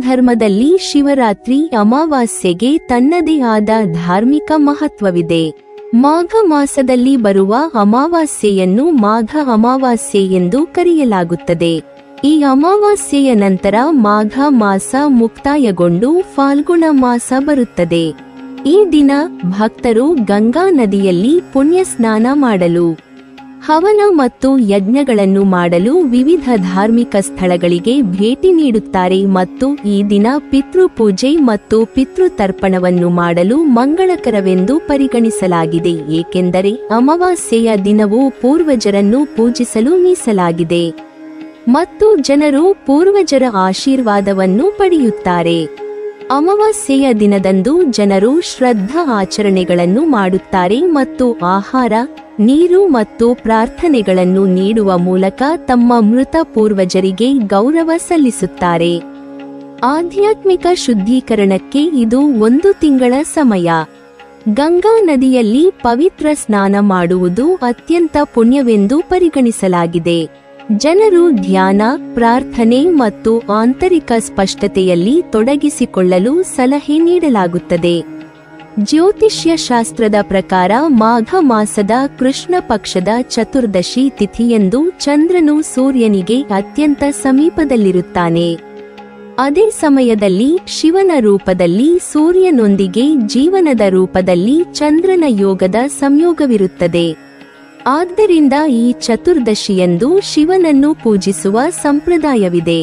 ಧರ್ಮದಲ್ಲಿ ಶಿವರಾತ್ರಿ ಅಮಾವಾಸ್ಯೆಗೆ ತನ್ನದೇ ಆದ ಧಾರ್ಮಿಕ ಮಹತ್ವವಿದೆ. ಮಾಘ ಮಾಸದಲ್ಲಿ ಬರುವ ಅಮಾವಾಸ್ಯೆಯನ್ನು ಮಾಘ ಅಮಾವಾಸ್ಯೆ ಎಂದು ಕರೆಯಲಾಗುತ್ತದೆ. ಈ ಅಮಾವಾಸ್ಯೆಯ ನಂತರ ಮಾಘ ಮಾಸ ಮುಕ್ತಾಯಗೊಂಡು ಫಾಲ್ಗುಣ ಮಾಸ ಬರುತ್ತದೆ. ಈ ದಿನ ಭಕ್ತರು ಗಂಗಾ ನದಿಯಲ್ಲಿ ಪುಣ್ಯ ಸ್ನಾನ ಮಾಡಲು, ಹವನ ಮತ್ತು ಯಜ್ಞಗಳನ್ನು ಮಾಡಲು ವಿವಿಧ ಧಾರ್ಮಿಕ ಸ್ಥಳಗಳಿಗೆ ಭೇಟಿ ನೀಡುತ್ತಾರೆ ಮತ್ತು ಈ ದಿನ ಪಿತೃಪೂಜೆ ಮತ್ತು ಪಿತೃತರ್ಪಣವನ್ನು ಮಾಡಲು ಮಂಗಳಕರವೆಂದು ಪರಿಗಣಿಸಲಾಗಿದೆ, ಏಕೆಂದರೆ ಅಮಾವಾಸ್ಯೆಯ ದಿನವು ಪೂರ್ವಜರನ್ನು ಪೂಜಿಸಲು ಮೀಸಲಾಗಿದೆ ಮತ್ತು ಜನರು ಪೂರ್ವಜರ ಆಶೀರ್ವಾದವನ್ನು ಪಡೆಯುತ್ತಾರೆ. ಅಮಾವಾಸ್ಯೆಯ ದಿನದಂದು ಜನರು ಶ್ರದ್ಧಾ ಆಚರಣೆಗಳನ್ನು ಮಾಡುತ್ತಾರೆ ಮತ್ತು ಆಹಾರ, ನೀರು ಮತ್ತು ಪ್ರಾರ್ಥನೆಗಳನ್ನು ನೀಡುವ ಮೂಲಕ ತಮ್ಮ ಮೃತ ಪೂರ್ವಜರಿಗೆ ಗೌರವ ಸಲ್ಲಿಸುತ್ತಾರೆ. ಆಧ್ಯಾತ್ಮಿಕ ಶುದ್ಧೀಕರಣಕ್ಕೆ ಇದು 1 ತಿಂಗಳ ಸಮಯ. ಗಂಗಾ ನದಿಯಲ್ಲಿ ಪವಿತ್ರ ಸ್ನಾನ ಮಾಡುವುದು ಅತ್ಯಂತ ಪುಣ್ಯವೆಂದು ಪರಿಗಣಿಸಲಾಗಿದೆ. ಜನರು ಧ್ಯಾನ, ಪ್ರಾರ್ಥನೆ ಮತ್ತು ಆಂತರಿಕ ಸ್ಪಷ್ಟತೆಯಲ್ಲಿ ತೊಡಗಿಸಿಕೊಳ್ಳಲು ಸಲಹೆ ನೀಡಲಾಗುತ್ತದೆ. ಜ್ಯೋತಿಷ್ಯ ಶಾಸ್ತ್ರದ ಪ್ರಕಾರ ಮಾಘ ಮಾಸದ ಕೃಷ್ಣ ಪಕ್ಷದ ಚತುರ್ದಶಿ ತಿಥಿಯಂದು ಚಂದ್ರನು ಸೂರ್ಯನಿಗೆ ಅತ್ಯಂತ ಸಮೀಪದಲ್ಲಿರುತ್ತಾನೆ. ಅದೇ ಸಮಯದಲ್ಲಿ ಶಿವನ ರೂಪದಲ್ಲಿ ಸೂರ್ಯನೊಂದಿಗೆ ಜೀವನದ ರೂಪದಲ್ಲಿ ಚಂದ್ರನ ಯೋಗದ ಸಂಯೋಗವಿರುತ್ತದೆ. ಆದ್ದರಿಂದ ಈ ಚತುರ್ದಶಿಯಂದು ಶಿವನನ್ನು ಪೂಜಿಸುವ ಸಂಪ್ರದಾಯವಿದೆ.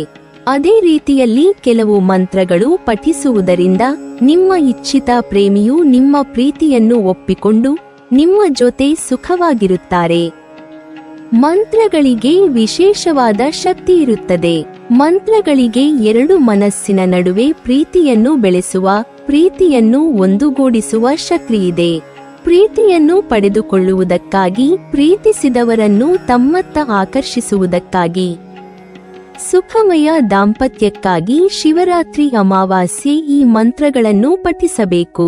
ಅದೇ ರೀತಿಯಲ್ಲಿ ಕೆಲವು ಮಂತ್ರಗಳು ಪಠಿಸುವುದರಿಂದ ನಿಮ್ಮ ಇಚ್ಛಿತ ಪ್ರೇಮಿಯು ನಿಮ್ಮ ಪ್ರೀತಿಯನ್ನು ಒಪ್ಪಿಕೊಂಡು ನಿಮ್ಮ ಜೊತೆ ಸುಖವಾಗಿರುತ್ತಾರೆ. ಮಂತ್ರಗಳಿಗೆ ವಿಶೇಷವಾದ ಶಕ್ತಿ ಇರುತ್ತದೆ. ಮಂತ್ರಗಳಿಗೆ 2 ಮನಸ್ಸಿನ ನಡುವೆ ಪ್ರೀತಿಯನ್ನು ಬೆಳೆಸುವ, ಪ್ರೀತಿಯನ್ನು ಒಂದುಗೂಡಿಸುವ ಶಕ್ತಿಯಿದೆ. ಪ್ರೀತಿಯನ್ನು ಪಡೆದುಕೊಳ್ಳುವುದಕ್ಕಾಗಿ, ಪ್ರೀತಿಸಿದವರನ್ನು ತಮ್ಮತ್ತ ಆಕರ್ಷಿಸುವುದಕ್ಕಾಗಿ, ಸುಖಮಯ ದಾಂಪತ್ಯಕ್ಕಾಗಿ ಶಿವರಾತ್ರಿ ಅಮಾವಾಸ್ಯೆ ಈ ಮಂತ್ರಗಳನ್ನು ಪಠಿಸಬೇಕು.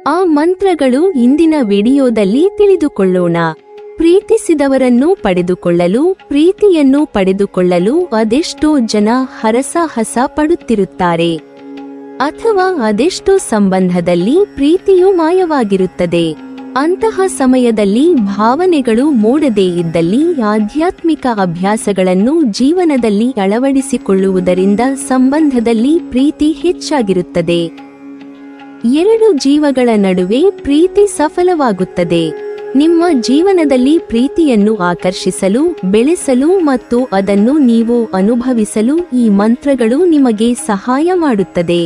ಆ ಮಂತ್ರಗಳು ಇಂದಿನ ವಿಡಿಯೋದಲ್ಲಿ ತಿಳಿದುಕೊಳ್ಳೋಣ. ಪ್ರೀತಿಸಿದವರನ್ನು ಪಡೆದುಕೊಳ್ಳಲು, ಪ್ರೀತಿಯನ್ನು ಪಡೆದುಕೊಳ್ಳಲು ಅದೆಷ್ಟೋ ಜನ ಹರಸಾಹಸ ಪಡುತ್ತಿರುತ್ತಾರೆ. ಅಥವಾ ಅದೆಷ್ಟೋ ಸಂಬಂಧದಲ್ಲಿ ಪ್ರೀತಿಯು ಮಾಯವಾಗಿರುತ್ತದೆ. ಅಂತಹ ಸಮಯದಲ್ಲಿ ಭಾವನೆಗಳು ಮೂಡದೇ ಇದ್ದಲ್ಲಿ ಆಧ್ಯಾತ್ಮಿಕ ಅಭ್ಯಾಸಗಳನ್ನು ಜೀವನದಲ್ಲಿ ಅಳವಡಿಸಿಕೊಳ್ಳುವುದರಿಂದ ಸಂಬಂಧದಲ್ಲಿ ಪ್ರೀತಿ ಹೆಚ್ಚಾಗಿರುತ್ತದೆ. 2 ಜೀವಗಳ ನಡುವೆ ಪ್ರೀತಿ ಸಫಲವಾಗುತ್ತದೆ. ನಿಮ್ಮ ಜೀವನದಲ್ಲಿ ಪ್ರೀತಿಯನ್ನು ಆಕರ್ಷಿಸಲು, ಬೆಳೆಸಲು ಮತ್ತು ಅದನ್ನು ನೀವು ಅನುಭವಿಸಲು ಈ ಮಂತ್ರಗಳು ನಿಮಗೆ ಸಹಾಯ ಮಾಡುತ್ತದೆ.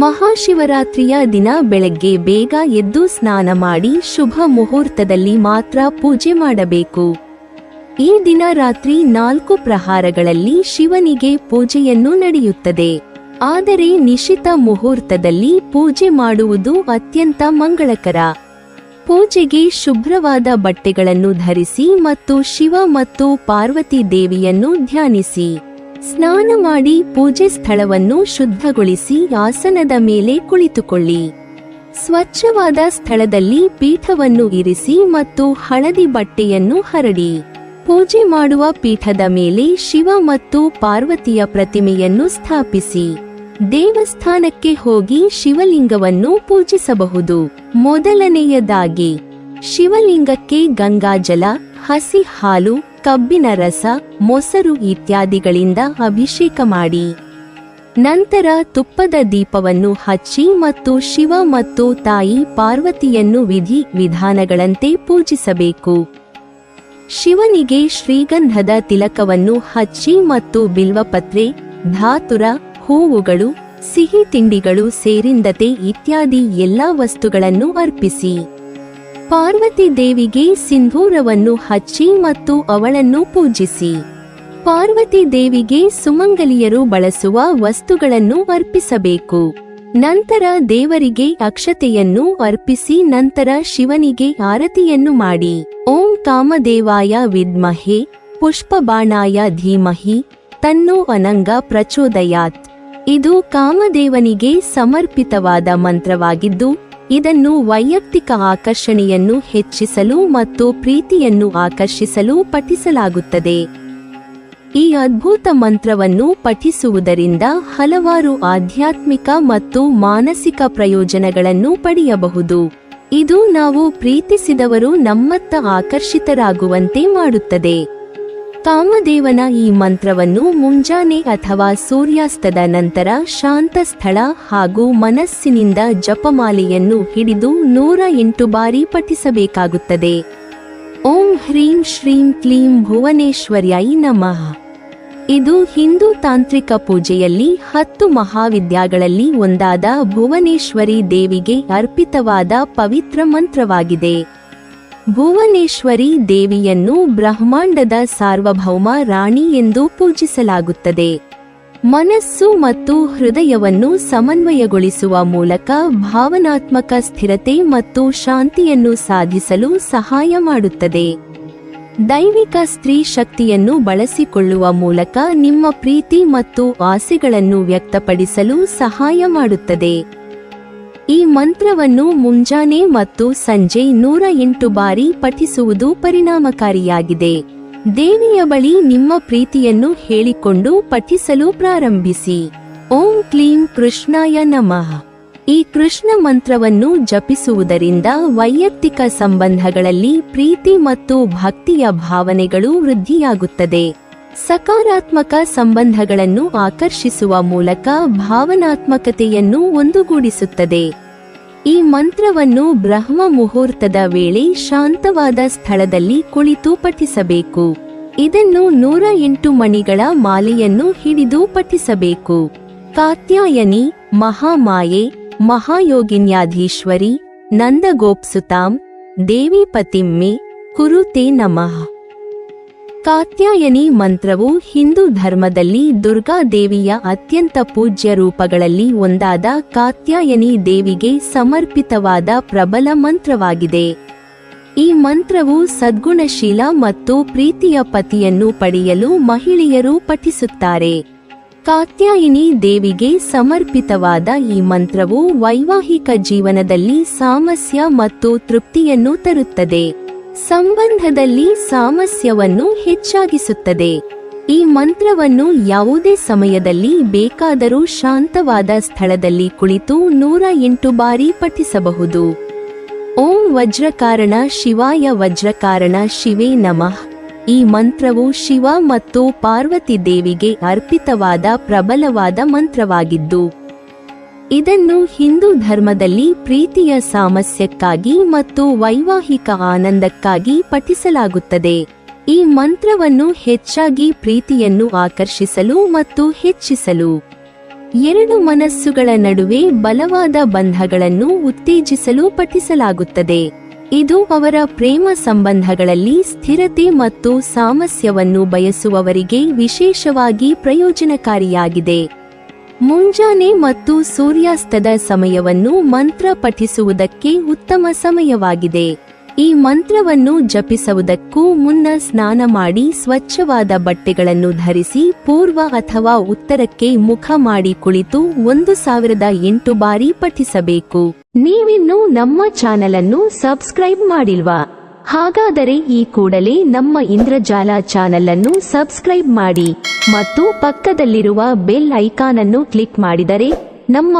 ಮಹಾಶಿವರಾತ್ರಿಯ ದಿನ ಬೆಳಗ್ಗೆ ಬೇಗ ಎದ್ದು ಸ್ನಾನ ಮಾಡಿ ಶುಭ ಮುಹೂರ್ತದಲ್ಲಿ ಮಾತ್ರ ಪೂಜೆ ಮಾಡಬೇಕು. ಈ ದಿನ ರಾತ್ರಿ 4 ಪ್ರಹಾರಗಳಲ್ಲಿ ಶಿವನಿಗೆ ಪೂಜೆಯನ್ನು ನಡೆಯುತ್ತದೆ. ಆದರೆ ನಿಶಿತ ಮುಹೂರ್ತದಲ್ಲಿ ಪೂಜೆ ಮಾಡುವುದು ಅತ್ಯಂತ ಮಂಗಳಕರ. ಪೂಜೆಗೆ ಶುಭ್ರವಾದ ಬಟ್ಟೆಗಳನ್ನು ಧರಿಸಿ ಮತ್ತು ಶಿವ ಮತ್ತು ಪಾರ್ವತಿ ದೇವಿಯನ್ನು ಧ್ಯಾನಿಸಿ. ಸ್ನಾನ ಮಾಡಿ ಪೂಜೆ ಸ್ಥಳವನ್ನು ಶುದ್ಧಗೊಳಿಸಿ ಆಸನದ ಮೇಲೆ ಕುಳಿತುಕೊಳ್ಳಿ. ಸ್ವಚ್ಛವಾದ ಸ್ಥಳದಲ್ಲಿ ಪೀಠವನ್ನು ಇರಿಸಿ ಮತ್ತು ಹಳದಿ ಬಟ್ಟೆಯನ್ನು ಹರಡಿ. ಪೂಜೆ ಮಾಡುವ ಪೀಠದ ಮೇಲೆ ಶಿವ ಮತ್ತು ಪಾರ್ವತಿಯ ಪ್ರತಿಮೆಯನ್ನು ಸ್ಥಾಪಿಸಿ. ದೇವಸ್ಥಾನಕ್ಕೆ ಹೋಗಿ ಶಿವಲಿಂಗವನ್ನು ಪೂಜಿಸಬಹುದು. ಮೊದಲನೆಯದಾಗಿ ಶಿವಲಿಂಗಕ್ಕೆ ಗಂಗಾಜಲ, ಹಸಿ ಹಾಲು, ಕಬ್ಬಿನ ರಸ, ಮೊಸರು ಇತ್ಯಾದಿಗಳಿಂದ ಅಭಿಷೇಕ ಮಾಡಿ. ನಂತರ ತುಪ್ಪದ ದೀಪವನ್ನು ಹಚ್ಚಿ ಮತ್ತು ಶಿವ ಮತ್ತು ತಾಯಿ ಪಾರ್ವತಿಯನ್ನು ವಿಧಿ ವಿಧಾನಗಳಂತೆ ಪೂಜಿಸಬೇಕು. ಶಿವನಿಗೆ ಶ್ರೀಗಂಧದ ತಿಲಕವನ್ನು ಹಚ್ಚಿ ಮತ್ತು ಬಿಲ್ವಪತ್ರೆ, ಧಾತುರ, ಹೂವುಗಳು, ಸಿಹಿ ತಿಂಡಿಗಳು ಸೇರಿಂದತೆ ಇತ್ಯಾದಿ ಎಲ್ಲಾ ವಸ್ತುಗಳನ್ನು ಅರ್ಪಿಸಿ. ಪಾರ್ವತಿ ದೇವಿಗೆ ಸಿಂಧೂರವನ್ನು ಹಚ್ಚಿ ಮತ್ತು ಅವಳನ್ನು ಪೂಜಿಸಿ. ಪಾರ್ವತಿ ದೇವಿಗೆ ಸುಮಂಗಲಿಯರು ಬಳಸುವ ವಸ್ತುಗಳನ್ನು ಅರ್ಪಿಸಬೇಕು. ನಂತರ ದೇವರಿಗೆ ಅಕ್ಷತೆಯನ್ನು ಅರ್ಪಿಸಿ ನಂತರ ಶಿವನಿಗೆ ಆರತಿಯನ್ನು ಮಾಡಿ. ಓಂ ಕಾಮದೇವಾಯ ವಿದ್ಮಹೆ ಪುಷ್ಪಬಾಣಾಯ ಧೀಮಹಿ ತನ್ನೋ ಅನಂಗ ಪ್ರಚೋದಯಾತ್. ಇದು ಕಾಮದೇವನಿಗೆ ಸಮರ್ಪಿತವಾದ ಮಂತ್ರವಾಗಿದ್ದು ಇದನ್ನು ವೈಯಕ್ತಿಕ ಆಕರ್ಷಣೆಯನ್ನು ಹೆಚ್ಚಿಸಲು ಮತ್ತು ಪ್ರೀತಿಯನ್ನು ಆಕರ್ಷಿಸಲು ಪಠಿಸಲಾಗುತ್ತದೆ. ಈ ಅದ್ಭುತ ಮಂತ್ರವನ್ನು ಪಠಿಸುವುದರಿಂದ ಹಲವಾರು ಆಧ್ಯಾತ್ಮಿಕ ಮತ್ತು ಮಾನಸಿಕ ಪ್ರಯೋಜನಗಳನ್ನು ಪಡೆಯಬಹುದು. ಇದು ನಾವು ಪ್ರೀತಿಸಿದವರು ನಮ್ಮತ್ತ ಆಕರ್ಷಿತರಾಗುವಂತೆ ಮಾಡುತ್ತದೆ. ಕಾಮದೇವನ ಈ ಮಂತ್ರವನ್ನು ಮುಂಜಾನೆ ಅಥವಾ ಸೂರ್ಯಾಸ್ತದ ನಂತರ ಶಾಂತ ಸ್ಥಳ ಹಾಗೂ ಮನಸ್ಸಿನಿಂದ ಜಪಮಾಲೆಯನ್ನು ಹಿಡಿದು 108 ಬಾರಿ ಪಠಿಸಬೇಕಾಗುತ್ತದೆ. ಓಂ ಹ್ರೀಂ ಶ್ರೀಂ ಕ್ಲೀಂ ಭುವನೇಶ್ವರ್ಯಾಯಿ ನಮಃ. ಇದು ಹಿಂದೂ ತಾಂತ್ರಿಕ ಪೂಜೆಯಲ್ಲಿ 10 ಮಹಾವಿದ್ಯಾಗಳಲ್ಲಿ ಒಂದಾದ ಭುವನೇಶ್ವರಿ ದೇವಿಗೆ ಅರ್ಪಿತವಾದ ಪವಿತ್ರ ಮಂತ್ರವಾಗಿದೆ. ಭುವನೇಶ್ವರಿ ದೇವಿಯನ್ನು ಬ್ರಹ್ಮಾಂಡದ ಸಾರ್ವಭೌಮ ರಾಣಿ ಎಂದು ಪೂಜಿಸಲಾಗುತ್ತದೆ. ಮನಸ್ಸು ಮತ್ತು ಹೃದಯವನ್ನು ಸಮನ್ವಯಗೊಳಿಸುವ ಮೂಲಕ ಭಾವನಾತ್ಮಕ ಸ್ಥಿರತೆ ಮತ್ತು ಶಾಂತಿಯನ್ನು ಸಾಧಿಸಲು ಸಹಾಯ ಮಾಡುತ್ತದೆ. ದೈವಿಕ ಸ್ತ್ರೀ ಶಕ್ತಿಯನ್ನು ಬಳಸಿಕೊಳ್ಳುವ ಮೂಲಕ ನಿಮ್ಮ ಪ್ರೀತಿ ಮತ್ತು ಆಸೆಗಳನ್ನು ವ್ಯಕ್ತಪಡಿಸಲು ಸಹಾಯ ಮಾಡುತ್ತದೆ. ಈ ಮಂತ್ರವನ್ನು ಮುಂಜಾನೆ ಮತ್ತು ಸಂಜೆ 108 ಬಾರಿ ಪಠಿಸುವುದು ಪರಿಣಾಮಕಾರಿಯಾಗಿದೆ. ದೇವಿಯ ಬಳಿ ನಿಮ್ಮ ಪ್ರೀತಿಯನ್ನು ಹೇಳಿಕೊಂಡು ಪಠಿಸಲು ಪ್ರಾರಂಭಿಸಿ. ಓಂ ಕ್ಲೀಂ ಕೃಷ್ಣಾಯ ನಮಃ. ಈ ಕೃಷ್ಣ ಮಂತ್ರವನ್ನು ಜಪಿಸುವುದರಿಂದ ವೈಯಕ್ತಿಕ ಸಂಬಂಧಗಳಲ್ಲಿ ಪ್ರೀತಿ ಮತ್ತು ಭಕ್ತಿಯ ಭಾವನೆಗಳು ವೃದ್ಧಿಯಾಗುತ್ತದೆ. ಸಕಾರಾತ್ಮಕ ಸಂಬಂಧಗಳನ್ನು ಆಕರ್ಷಿಸುವ ಮೂಲಕ ಭಾವನಾತ್ಮಕತೆಯನ್ನು ಒಂದುಗೂಡಿಸುತ್ತದೆ. ಈ ಮಂತ್ರವನ್ನು ಬ್ರಹ್ಮ ಮುಹೂರ್ತದ ವೇಳೆ ಶಾಂತವಾದ ಸ್ಥಳದಲ್ಲಿ ಕುಳಿತು ಪಠಿಸಬೇಕು. ಇದನ್ನು 108 ಮಣಿಗಳ ಮಾಲೆಯನ್ನು ಹಿಡಿದು ಪಠಿಸಬೇಕು. ಕಾತ್ಯಾಯನಿ, ಮಹಾಮಾಯೆ, ಮಹಾಯೋಗಿನ್ಯಾಧೀಶ್ವರಿ, ನಂದಗೋಪ್ಸುತಾಂ, ದೇವಿ ಪತಿಮ್ಮೆ, ಕುರುತೆ ನಮಃ. ಕಾತ್ಯಾಯನಿ ಮಂತ್ರವು ಹಿಂದೂ ಧರ್ಮದಲ್ಲಿ ದುರ್ಗಾ ದೇವಿಯ ಅತ್ಯಂತ ಪೂಜ್ಯ ರೂಪಗಳಲ್ಲಿ ಒಂದಾದ ಕಾತ್ಯಾಯನಿ ದೇವಿಗೆ ಸಮರ್ಪಿತವಾದ ಪ್ರಬಲ ಮಂತ್ರವಾಗಿದೆ. ಈ ಮಂತ್ರವು ಸದ್ಗುಣಶೀಲ ಮತ್ತು ಪ್ರೀತಿಯ ಪತಿಯನ್ನು ಪಡೆಯಲು ಮಹಿಳೆಯರು ಪಠಿಸುತ್ತಾರೆ. ಕಾತ್ಯಾಯಿನಿ ದೇವಿಗೆ ಸಮರ್ಪಿತವಾದ ಈ ಮಂತ್ರವು ವೈವಾಹಿಕ ಜೀವನದಲ್ಲಿ ಸಾಮರಸ್ಯ ಮತ್ತು ತೃಪ್ತಿಯನ್ನು ತರುತ್ತದೆ. ಸಂಬಂಧದಲ್ಲಿ ಸಾಮರಸ್ಯವನ್ನು ಹೆಚ್ಚಾಗಿಸುತ್ತದೆ. ಈ ಮಂತ್ರವನ್ನು ಯಾವುದೇ ಸಮಯದಲ್ಲಿ ಬೇಕಾದರೂ ಶಾಂತವಾದ ಸ್ಥಳದಲ್ಲಿ ಕುಳಿತು 108 ಬಾರಿ ಪಠಿಸಬಹುದು. ಓಂ ವಜ್ರಕಾರಣ ಶಿವಾಯ ವಜ್ರಕಾರಣ ಶಿವೇ ನಮಃ. ಈ ಮಂತ್ರವು ಶಿವ ಮತ್ತು ಪಾರ್ವತಿ ದೇವಿಗೆ ಅರ್ಪಿತವಾದ ಪ್ರಬಲವಾದ ಮಂತ್ರವಾಗಿದ್ದು, ಇದನ್ನು ಹಿಂದೂ ಧರ್ಮದಲ್ಲಿ ಪ್ರೀತಿಯ ಸಾಮರಸ್ಯಕ್ಕಾಗಿ ಮತ್ತು ವೈವಾಹಿಕ ಆನಂದಕ್ಕಾಗಿ ಪಠಿಸಲಾಗುತ್ತದೆ. ಈ ಮಂತ್ರವನ್ನು ಹೆಚ್ಚಾಗಿ ಪ್ರೀತಿಯನ್ನು ಆಕರ್ಷಿಸಲು ಮತ್ತು ಹೆಚ್ಚಿಸಲು, ಎರಡು ಮನಸ್ಸುಗಳ ನಡುವೆ ಬಲವಾದ ಬಂಧಗಳನ್ನು ಉತ್ತೇಜಿಸಲು ಪಠಿಸಲಾಗುತ್ತದೆ. ಇದು ಅವರ ಪ್ರೇಮ ಸಂಬಂಧಗಳಲ್ಲಿ ಸ್ಥಿರತೆ ಮತ್ತು ಸಾಮರಸ್ಯವನ್ನು ಬಯಸುವವರಿಗೆ ವಿಶೇಷವಾಗಿ ಪ್ರಯೋಜನಕಾರಿಯಾಗಿದೆ. ಮುಂಜಾನೆ ಮತ್ತು ಸೂರ್ಯಾಸ್ತದ ಸಮಯವನ್ನು ಮಂತ್ರ ಪಠಿಸುವುದಕ್ಕೆ ಉತ್ತಮ ಸಮಯವಾಗಿದೆ. ಈ ಮಂತ್ರವನ್ನು ಜಪಿಸುವುದಕ್ಕೂ ಮುನ್ನ ಸ್ನಾನ ಮಾಡಿ ಸ್ವಚ್ಛವಾದ ಬಟ್ಟೆಗಳನ್ನು ಧರಿಸಿ ಪೂರ್ವ ಅಥವಾ ಉತ್ತರಕ್ಕೆ ಮುಖ ಮಾಡಿ ಕುಳಿತು 1008 ಬಾರಿ ಪಠಿಸಬೇಕು. ನೀವಿನ್ನೂ ನಮ್ಮ ಚಾನೆಲ್ ಅನ್ನು ಸಬ್ಸ್ಕ್ರೈಬ್ ಮಾಡಿಲ್ವಾ? ಹಾಗಾದರೆ ಈ ಕೂಡಲೇ ನಮ್ಮ ಇಂದ್ರಜಾಲ ಚಾನೆಲ್ ಅನ್ನು ಸಬ್ಸ್ಕ್ರೈಬ್ ಮಾಡಿ ಮತ್ತು ಪಕ್ಕದಲ್ಲಿರುವ ಬೆಲ್ ಐಕಾನ್ ಅನ್ನು ಕ್ಲಿಕ್ ಮಾಡಿದರೆ ನಮ್ಮ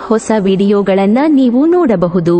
ಹೊಸ ವಿಡಿಯೋಗಳನ್ನು ನೀವು ನೋಡಬಹುದು.